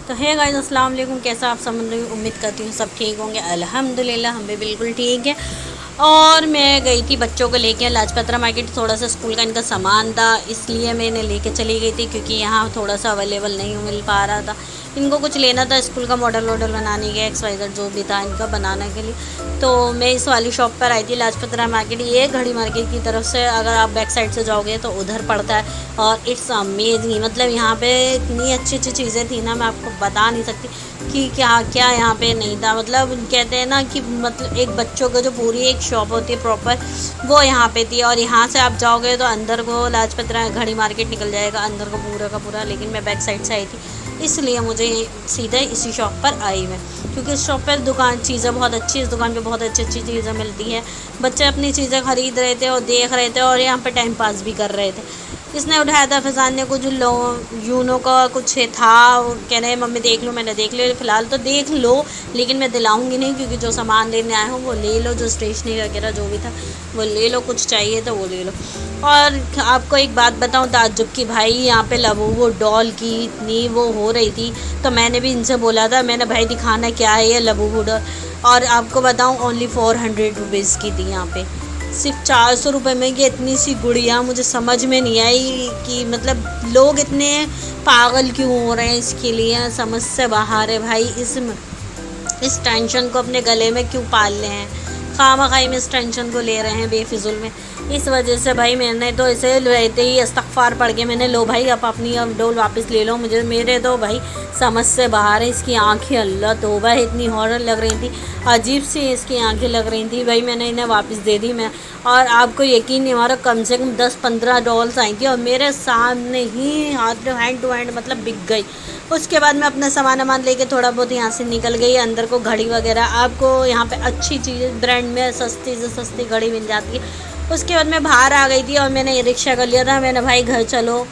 तो है गाइस, अस्सलाम वालेकुम। कैसा आप समझ रही हूँ, उम्मीद करती हूँ सब ठीक होंगे। अल्हम्दुलिल्लाह हम भी बिल्कुल ठीक है। और मैं गई थी बच्चों को लेके लाजपत राय मार्केट, थोड़ा सा स्कूल का इनका सामान था, इसलिए मैंने लेके चली गई थी क्योंकि यहाँ थोड़ा सा अवेलेबल नहीं मिल पा रहा था। इनको कुछ लेना था स्कूल का मॉडल वॉडल बनाने के, XYZ जो भी था इनका बनाने के लिए। तो मैं इस वाली शॉप पर आई थी लाजपत राय मार्केट। ये घड़ी मार्केट की तरफ से अगर आप बैक साइड से जाओगे तो उधर पड़ता है। और इट्स अमेजिंग, मतलब यहाँ पे इतनी अच्छी अच्छी चीज़ें थी ना, मैं आपको बता नहीं सकती कि क्या क्या यहाँ पे नहीं था। मतलब कहते हैं ना कि मतलब एक बच्चों का जो पूरी एक शॉप होती है प्रॉपर, वो यहाँ पे थी। और यहाँ से आप जाओगे तो अंदर को लाजपत राय घड़ी मार्केट निकल जाएगा, अंदर को पूरा का पूरा। लेकिन मैं बैक साइड से आई थी, इसलिए मुझे सीधे इसी शॉप पर आई मैं, क्योंकि इस शॉप पर दुकान चीज़ें बहुत अच्छी, इस दुकान पे बहुत अच्छी अच्छी चीज़ें मिलती है। बच्चे अपनी चीज़ें ख़रीद रहे थे और देख रहे थे और यहाँ पे टाइम पास भी कर रहे थे। इसने उठाया था फैज़ान ने कुछ यूनो का कुछ था, कह रहे मम्मी देख लो। मैंने देख लिया, फ़िलहाल तो देख लो, लेकिन मैं दिलाऊंगी नहीं, क्योंकि जो सामान लेने आए हो वो ले लो, जो स्टेशनरी वगैरह जो भी था वो ले लो, कुछ चाहिए तो वो ले लो। और आपको एक बात बताऊं ताज्जुब की, भाई यहाँ पे वो डॉल की इतनी वो हो रही थी, तो मैंने भी इनसे बोला था, मैंने भाई दिखाना क्या है ये लबूबू डॉल। और आपको बताऊं ओनली 400 रुपीज़ की थी यहाँ पे, सिर्फ 400 रुपये में कि इतनी सी गुड़िया। मुझे समझ में नहीं आई कि मतलब लोग इतने पागल क्यों हो रहे हैं इसके लिए, समझ से बाहर है भाई। इस टेंशन को अपने गले में क्यों पाल रहे हैं, खामखाई में इस टेंशन को ले रहे हैं बेफिजुल में। इस वजह से भाई मैंने तो इसे रहते ही इस्तग़फ़ार पढ़ के मैंने, लो भाई आप अपनी अब डोल वापस ले लो। मुझे मेरे तो भाई समझ से बाहर है। इसकी आंखें अल्लाह तौबा इतनी हॉरर लग रही थी, अजीब सी इसकी आंखें लग रही थी भाई। मैंने इन्हें वापस दे दी मैं। और आपको यकीन नहीं, हमारा कम से कम 10-15 डॉल्स आई थी और मेरे सामने ही हाथ हैंड टू हैंड मतलब बिक गई। उसके बाद मैं अपना सामान लेके थोड़ा बहुत यहाँ से निकल गई। अंदर को घड़ी वगैरह आपको यहाँ पे अच्छी चीज़ ब्रांड में सस्ती से सस्ती घड़ी मिल जाती है। उसके बाद मैं बाहर आ गई थी और मैंने ये रिक्शा कर लिया था। मैंने भाई घर चलो,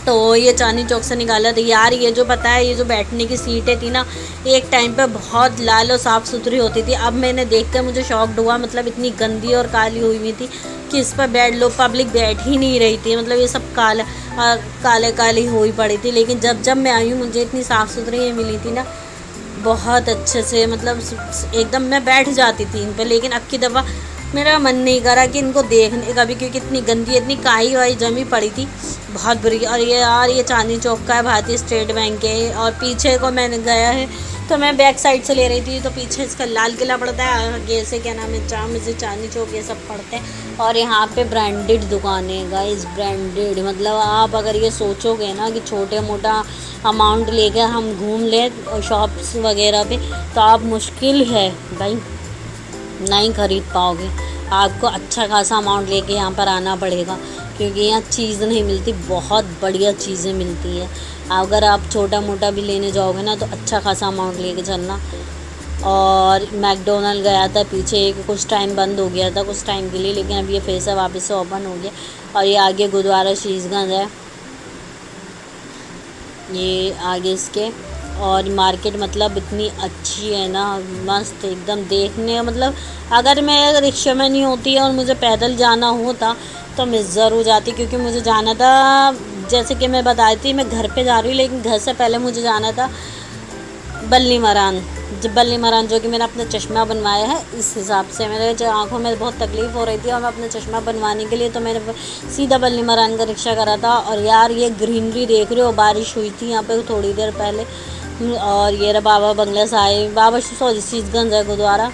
तो ये चांदनी चौक से निकाला था यार। ये जो पता है, ये जो बैठने की सीटें थी ना, एक टाइम पे बहुत लाल और साफ़ सुथरी होती थी। अब मैंने देख कर मुझे शॉक्ड हुआ, मतलब इतनी गंदी और काली हुई हुई थी कि इस पर बैठ लो, पब्लिक बैठ ही नहीं रही थी। मतलब ये सब काले काली हुई पड़ी थी। लेकिन जब मैं आई हूँ, मुझे इतनी साफ़ सुथरी ये मिली थी ना, बहुत अच्छे से, मतलब एकदम मैं बैठ जाती थी इन पर। लेकिन अब की दफ़ा मेरा मन नहीं करा कि इनको देखने का भी, क्योंकि इतनी गंदी, इतनी काई वाई जमी पड़ी थी, बहुत बुरी। और ये यार, ये चांदनी चौक का है, भारतीय स्टेट बैंक के। और पीछे को मैंने गया है, तो मैं बैक साइड से ले रही थी, तो पीछे इसका लाल किला पड़ता है, आगे से क्या नाम है, जाम मस्जिद, चांदनी चौक, ये सब पड़ते हैं। और यहाँ पे ब्रांडेड दुकानें गाइस, ब्रांडेड। मतलब आप अगर ये सोचोगे ना कि छोटे मोटा अमाउंट लेकर हम घूम लें शॉप्स वगैरह पे, तो आप मुश्किल है भाई नहीं ख़रीद पाओगे। आपको अच्छा खासा अमाउंट लेके यहाँ पर आना पड़ेगा, क्योंकि यहाँ चीज़ नहीं मिलती, बहुत बढ़िया चीज़ें मिलती हैं। अगर आप छोटा मोटा भी लेने जाओगे ना, तो अच्छा खासा अमाउंट लेके चलना। और मैकडोनल्ड गया था पीछे, कुछ टाइम बंद हो गया था कुछ टाइम के लिए, लेकिन अब ये फिर से वापस से ओपन हो गया। और ये आगे गुरुद्वारा शीशगंज है, ये आगे इसके। और मार्केट मतलब इतनी अच्छी है ना, मस्त एकदम देखने। मतलब अगर मैं रिक्शे में नहीं होती और मुझे पैदल जाना होता तो मैं ज़रूर जाती, क्योंकि मुझे जाना था, जैसे कि मैं बताई थी, मैं घर पे जा रही हूँ, लेकिन घर से पहले मुझे जाना था बल्ली मरान। बल्ली मरान जो कि मैंने अपना चश्मा बनवाया है, इस हिसाब से मेरे आँखों में बहुत तकलीफ़ हो रही थी और मैं अपना चश्मा बनवाने के लिए, तो मैंने सीधा बल्ली मरान का रिक्शा करा था। और यार ये ग्रीनरी देख रहे हो, बारिश हुई थी यहाँ पे थोड़ी देर पहले। और ये रहा बाबा बंगला साहिब, बाबा सॉरी शीशगंज है गुरुद्वारा।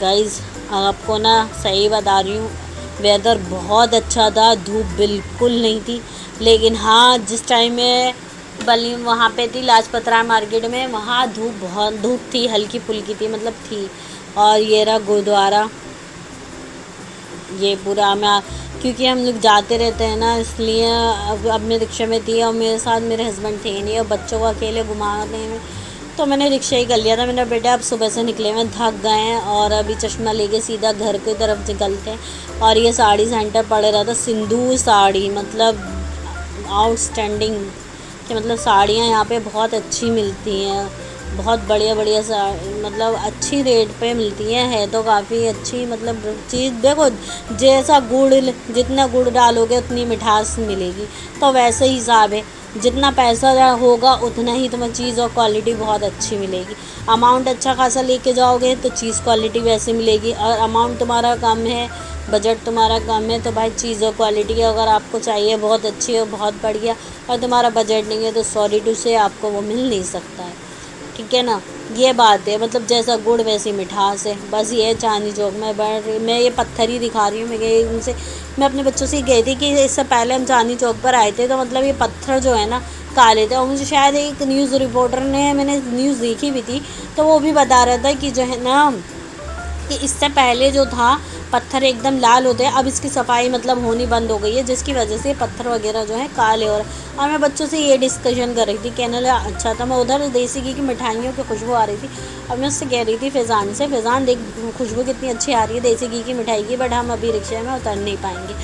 गाइस आपको ना सही बता रही हूँ, वेदर बहुत अच्छा था, धूप बिल्कुल नहीं थी। लेकिन हाँ, जिस टाइम में बल्ली वहाँ पे थी लाजपत राय मार्केट में, वहाँ बहुत धूप थी, हल्की फुल्की थी, मतलब थी। और ये रहा गुरुद्वारा, ये पूरा मैं, क्योंकि हम लोग जाते रहते हैं ना, इसलिए अब मैं रिक्शे में थी और मेरे साथ मेरे हस्बैंड थे नहीं, और बच्चों को अकेले घुमाने में, तो मैंने रिक्शा ही कर लिया था। मैंने बेटा अब सुबह से निकले में थक गए हैं और अभी चश्मा लेके सीधा घर की तरफ निकलते हैं। और ये साड़ी सेंटर पड़ रहा था, सिंदूर साड़ी, मतलब आउटस्टैंडिंग, कि मतलब साड़ियाँ यहाँ पे बहुत अच्छी मिलती हैं। बहुत बढ़िया बढ़िया सा मतलब अच्छी रेट पे मिलती है तो काफ़ी अच्छी मतलब चीज़। देखो जैसा गुड़, जितना गुड़ डालोगे उतनी मिठास मिलेगी, तो वैसे ही हिसाब है, जितना पैसा होगा उतना ही तुम्हें चीज़ और क्वालिटी बहुत अच्छी मिलेगी। अमाउंट अच्छा खासा लेके जाओगे तो चीज़ क्वालिटी वैसे मिलेगी, और अमाउंट तुम्हारा कम है, बजट तुम्हारा कम है, तो भाई चीज़ और क्वालिटी अगर आपको चाहिए बहुत अच्छी और बहुत बढ़िया, और तुम्हारा बजट नहीं है तो सॉरी टू से आपको वो मिल नहीं सकता है। ठीक है ना, ये बात है। मतलब जैसा गुड़ वैसी मिठास है, बस ये है चांदनी चौक में बढ़ रही। मैं ये पत्थर ही दिखा रही हूँ। मैं गई उनसे, मैं अपने बच्चों से गई थी कि इससे पहले हम चांदनी चौक पर आए थे तो मतलब ये पत्थर जो है ना काले थे, और मुझे शायद एक न्यूज़ रिपोर्टर ने, मैंने न्यूज़ देखी भी थी, तो वो भी बता रहा था कि जो है ना कि इससे पहले जो था पत्थर एकदम लाल होते हैं, अब इसकी सफाई मतलब होनी बंद हो गई है, जिसकी वजह से पत्थर वगैरह जो है काले हो रहे हैं। और मैं बच्चों से ये डिस्कशन कर रही थी, कहने लगा अच्छा था। मैं उधर देसी घी की मिठाइयों की खुशबू आ रही थी, अब मैं उससे कह रही थी फ़ैज़ान से, फ़ैज़ान देख खुशबू कितनी अच्छी आ रही है देसी घी की मिठाई की, बट हम अभी रिक्शे में उतर नहीं पाएंगे।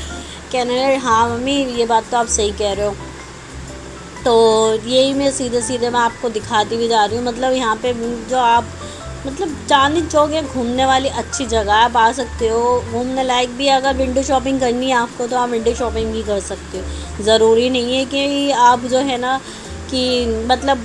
कहने लगे हाँ मम्मी ये बात तो आप सही कह रहे हो। तो यही मैं सीधे सीधे मैं आपको दिखाती भी जा रही हूँ। मतलब यहाँ पे जो आप मतलब चांदनी चौक है घूमने वाली अच्छी जगह है, आप आ सकते हो, घूमने लायक भी है। अगर विंडो शॉपिंग करनी है आपको तो आप विंडो शॉपिंग भी कर सकते हो। ज़रूरी नहीं है कि आप जो है ना कि मतलब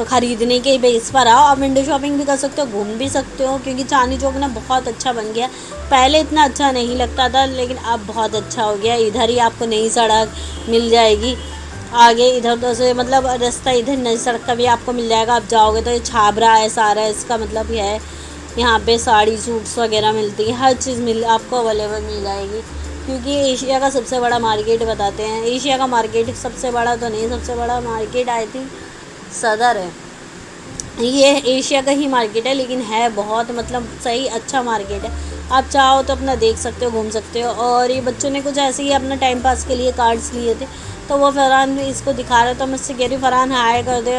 ख़रीदने के बेस पर आओ, आप विंडो शॉपिंग भी कर सकते हो, घूम भी सकते हो, क्योंकि चांदनी चौक ना बहुत अच्छा बन गया। पहले इतना अच्छा नहीं लगता था, लेकिन अब बहुत अच्छा हो गया। इधर ही आपको नई सड़क मिल जाएगी, आगे इधर उधर से मतलब रास्ता इधर नई सड़क का भी आपको मिल जाएगा। आप जाओगे तो ये छाबरा है सारा, इसका मतलब ये है यहाँ पे साड़ी सूट्स वगैरह मिलती है, हर चीज़ मिल आपको अवेलेबल मिल जाएगी। क्योंकि एशिया का सबसे बड़ा मार्केट बताते हैं, एशिया का मार्केट सबसे बड़ा तो नहीं, सबसे बड़ा मार्केट आई थिंक सदर है। ये एशिया का ही मार्केट है, लेकिन है बहुत मतलब सही अच्छा मार्केट है। आप चाहो तो अपना देख सकते हो, घूम सकते हो। और ये बच्चों ने कुछ ऐसे ही अपना टाइम पास के लिए कार्ड्स लिए थे, तो वो फरहान भी इसको दिखा रहा था, मुझसे कह रही फरहान हाय कर दे।